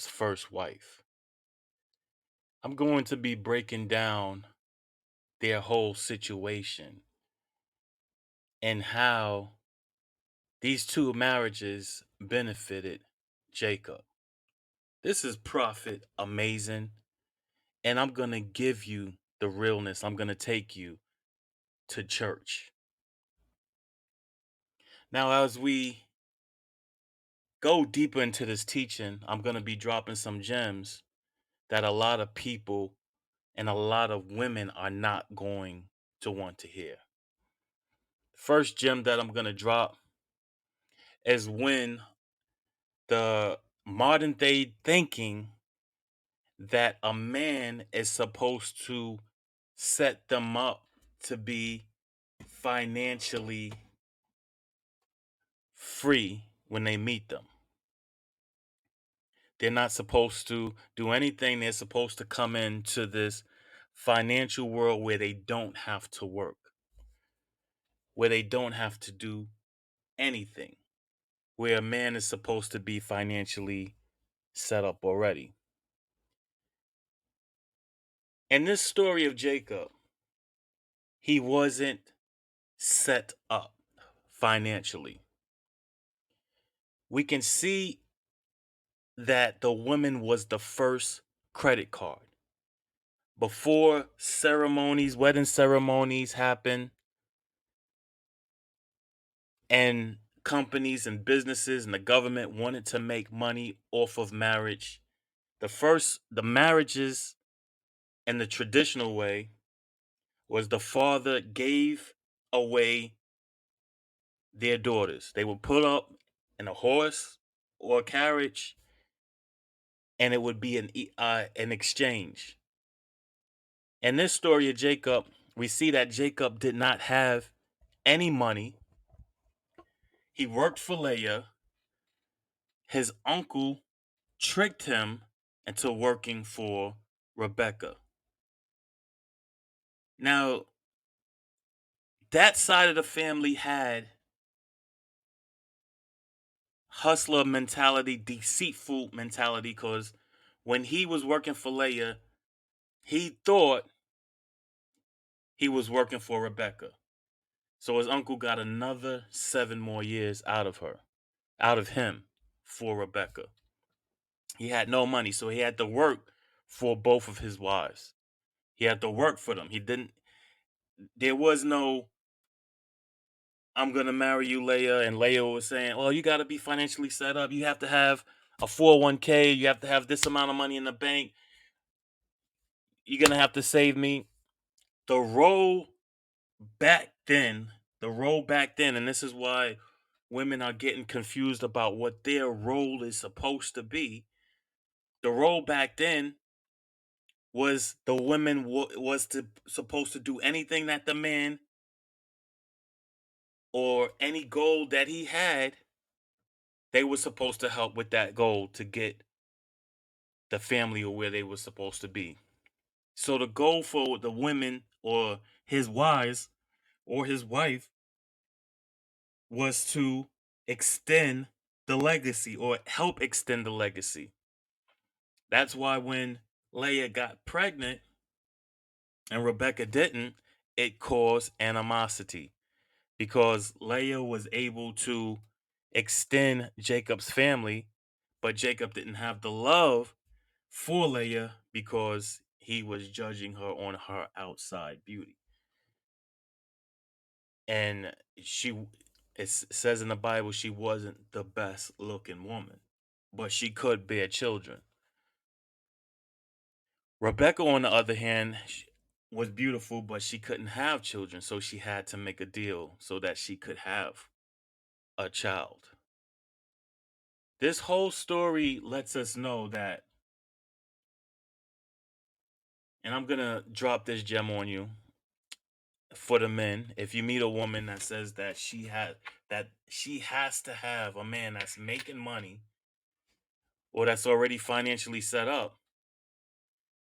first wife. I'm going to be breaking down their whole situation and how these two marriages benefited Jacob. This is Prophet Amazing, and I'm going to give you the realness. I'm going to take you to church. Now, as we go deeper into this teaching, I'm going to be dropping some gems that a lot of people and a lot of women are not going to want to hear. First gem that I'm going to drop is when the modern day thinking that a man is supposed to set them up to be financially free when they meet them. They're not supposed to do anything. They're supposed to come into this financial world where they don't have to work, where they don't have to do anything, where a man is supposed to be financially set up already. In this story of Jacob, he wasn't set up financially. We can see that the woman was the first credit card. Before ceremonies, wedding ceremonies happen, and companies and businesses and the government wanted to make money off of marriage, the marriages in the traditional way was the father gave away their daughters. They would put up in a horse or a carriage, and it would be an exchange. In this story of Jacob, we see that Jacob did not have any money. He worked for Leah. His uncle tricked him into working for Rebecca. Now, that side of the family had hustler mentality, deceitful mentality, because when he was working for Leah, he thought he was working for Rebecca. So his uncle got another 7 more years out of him for Rebecca. He had no money, so he had to work for both of his wives. He had to work for them. He didn't, there was no, I'm going to marry you, Leah. And Leah was saying, well, you got to be financially set up. You have to have a 401k. You have to have this amount of money in the bank. You're going to have to save me. The role back then, and this is why women are getting confused about what their role is supposed to be. The role back then was the woman was to supposed to do anything that the man or any goal that he had, they were supposed to help with that goal to get the family or where they were supposed to be. So the goal for the women or his wives or his wife was to extend the legacy or help extend the legacy. That's why when Leah got pregnant and Rebecca didn't, it caused animosity because Leah was able to extend Jacob's family, but Jacob didn't have the love for Leah because he was judging her on her outside beauty. And it says in the Bible, she wasn't the best looking woman, but she could bear children. Rebecca, on the other hand, was beautiful, but she couldn't have children, so she had to make a deal so that she could have a child. This whole story lets us know that, and I'm gonna drop this gem on you for the men. If you meet a woman that says that she has to have a man that's making money or that's already financially set up,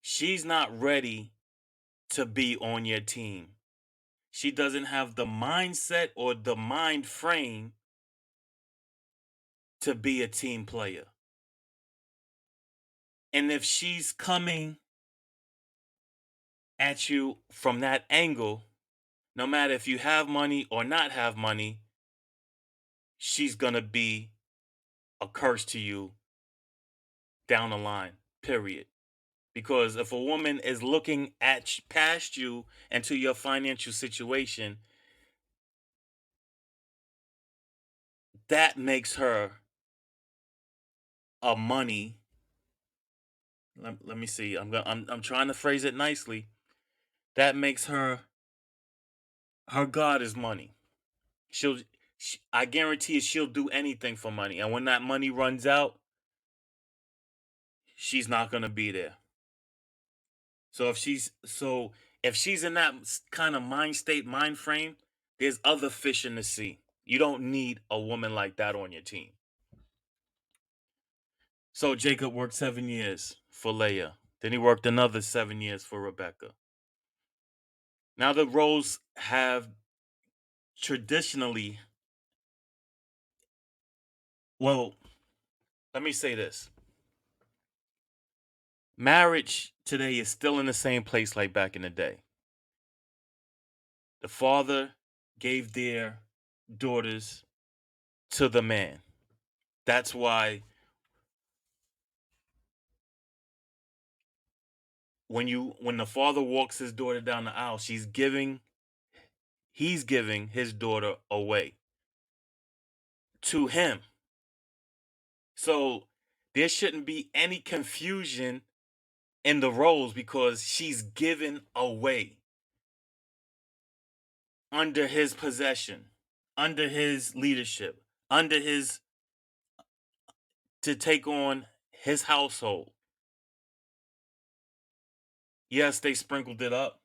she's not ready to be on your team. She doesn't have the mindset or the mind frame to be a team player. And if she's coming at you from that angle, no matter if you have money or not have money, she's going to be a curse to you down the line, period. Because if a woman is looking at past you and to your financial situation, that makes her a money. Let me see. I'm trying to phrase it nicely. That makes her god is money. She'll I guarantee you she'll do anything for money. And when that money runs out, she's not going to be there. So if she's in that kind of mind state, mind frame, there's other fish in the sea. You don't need a woman like that on your team. So Jacob worked 7 years for Leah. Then he worked another 7 years for Rebecca. Now the roles have traditionally, well, let me say this. Marriage today is still in the same place like back in the day. The father gave their daughters to the man. That's why when the father walks his daughter down the aisle, he's giving his daughter away to him. So there shouldn't be any confusion in the roles because she's given away under his possession, under his leadership, under his to take on his household. Yes, they sprinkled it up,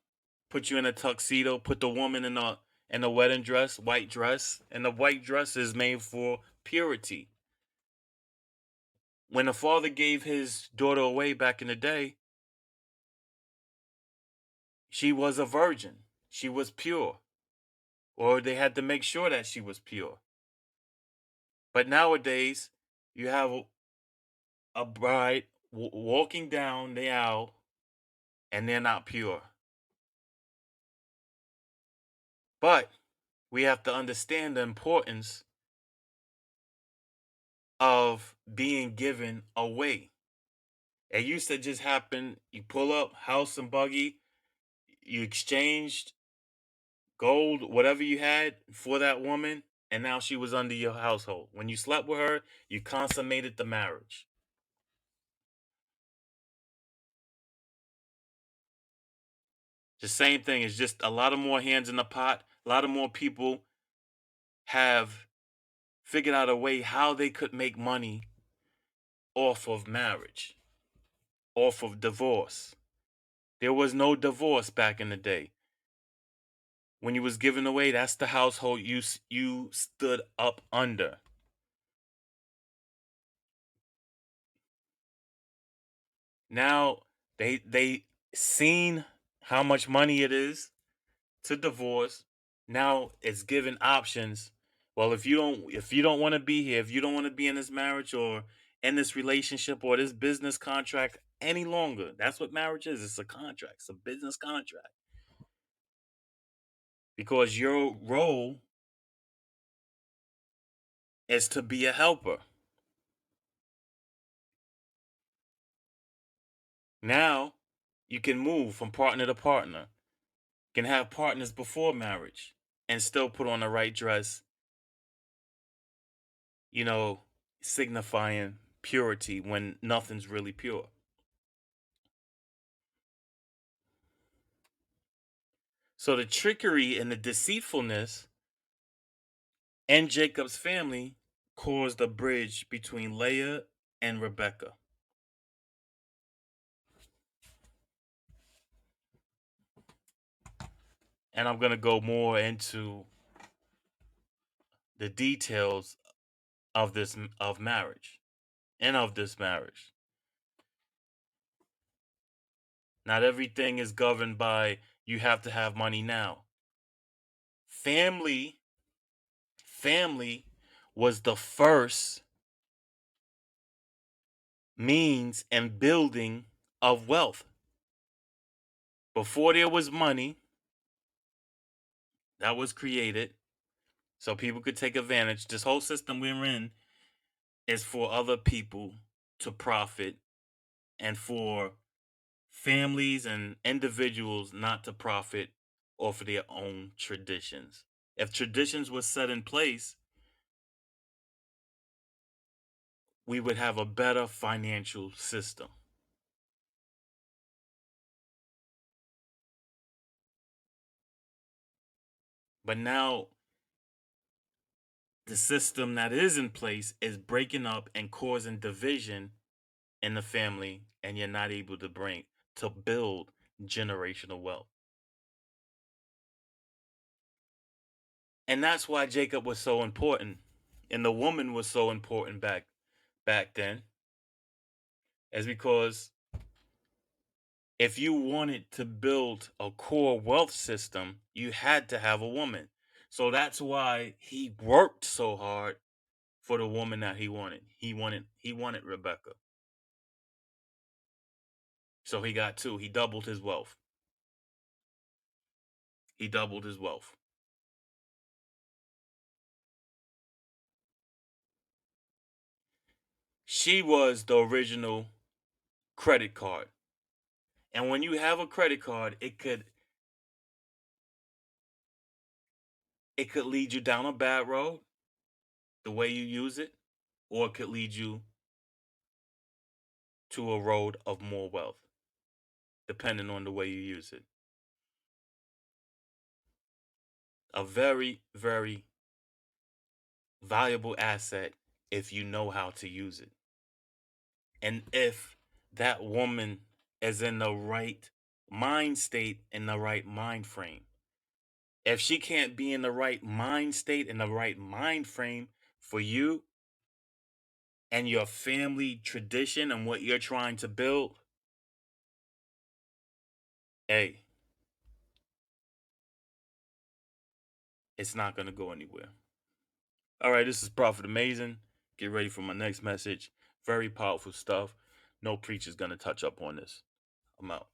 put you in a tuxedo, put the woman in a wedding dress, white dress, and the white dress is made for purity. When the father gave his daughter away back in the day, she was a virgin. She was pure. Or they had to make sure that she was pure. But nowadays, you have a bride walking down the aisle and they're not pure. But we have to understand the importance of being given away. It used to just happen. You pull up, house and buggy, you exchanged gold, whatever you had for that woman, and now she was under your household. When you slept with her, you consummated the marriage. The same thing is just a lot of more hands in the pot. A lot of more people have figured out a way how they could make money off of marriage, off of divorce. There was no divorce back in the day. When you was given away, that's the household you stood up under. Now they seen how much money it is to divorce. Now it's given options. Well, if you don't want to be here, if you don't want to be in this marriage or in this relationship or this business contract any longer, that's what marriage is. It's a contract. It's a business contract. Because your role is to be a helper. Now you can move from partner to partner. You can have partners before marriage and still put on the right dress, you know, signifying purity when nothing's really pure. So the trickery and the deceitfulness in Jacob's family caused a bridge between Leah and Rebecca. And I'm going to go more into the details of this of marriage and of this marriage. Not everything is governed by you have to have money now. Family family was the first means and building of wealth. Before there was money that was created so people could take advantage. This whole system we're in is for other people to profit and for families and individuals not to profit off of their own traditions. If traditions were set in place, we would have a better financial system. But now the system that is in place is breaking up and causing division in the family, and you're not able to build generational wealth. And that's why Jacob was so important, and the woman was so important back then, is because if you wanted to build a core wealth system, you had to have a woman. So that's why he worked so hard for the woman that he wanted. He wanted Rebecca. So he got two. He doubled his wealth. He doubled his wealth. She was the original credit card. And when you have a credit card, it could lead you down a bad road the way you use it, or it could lead you to a road of more wealth, depending on the way you use it. A very, very valuable asset if you know how to use it. And if that woman is in the right mind state, in the right mind frame. If she can't be in the right mind state, in the right mind frame for you and your family tradition and what you're trying to build, hey, it's not going to go anywhere. All right, this is Prophet Amazing. Get ready for my next message. Very powerful stuff. No preacher's going to touch up on this. I'm out.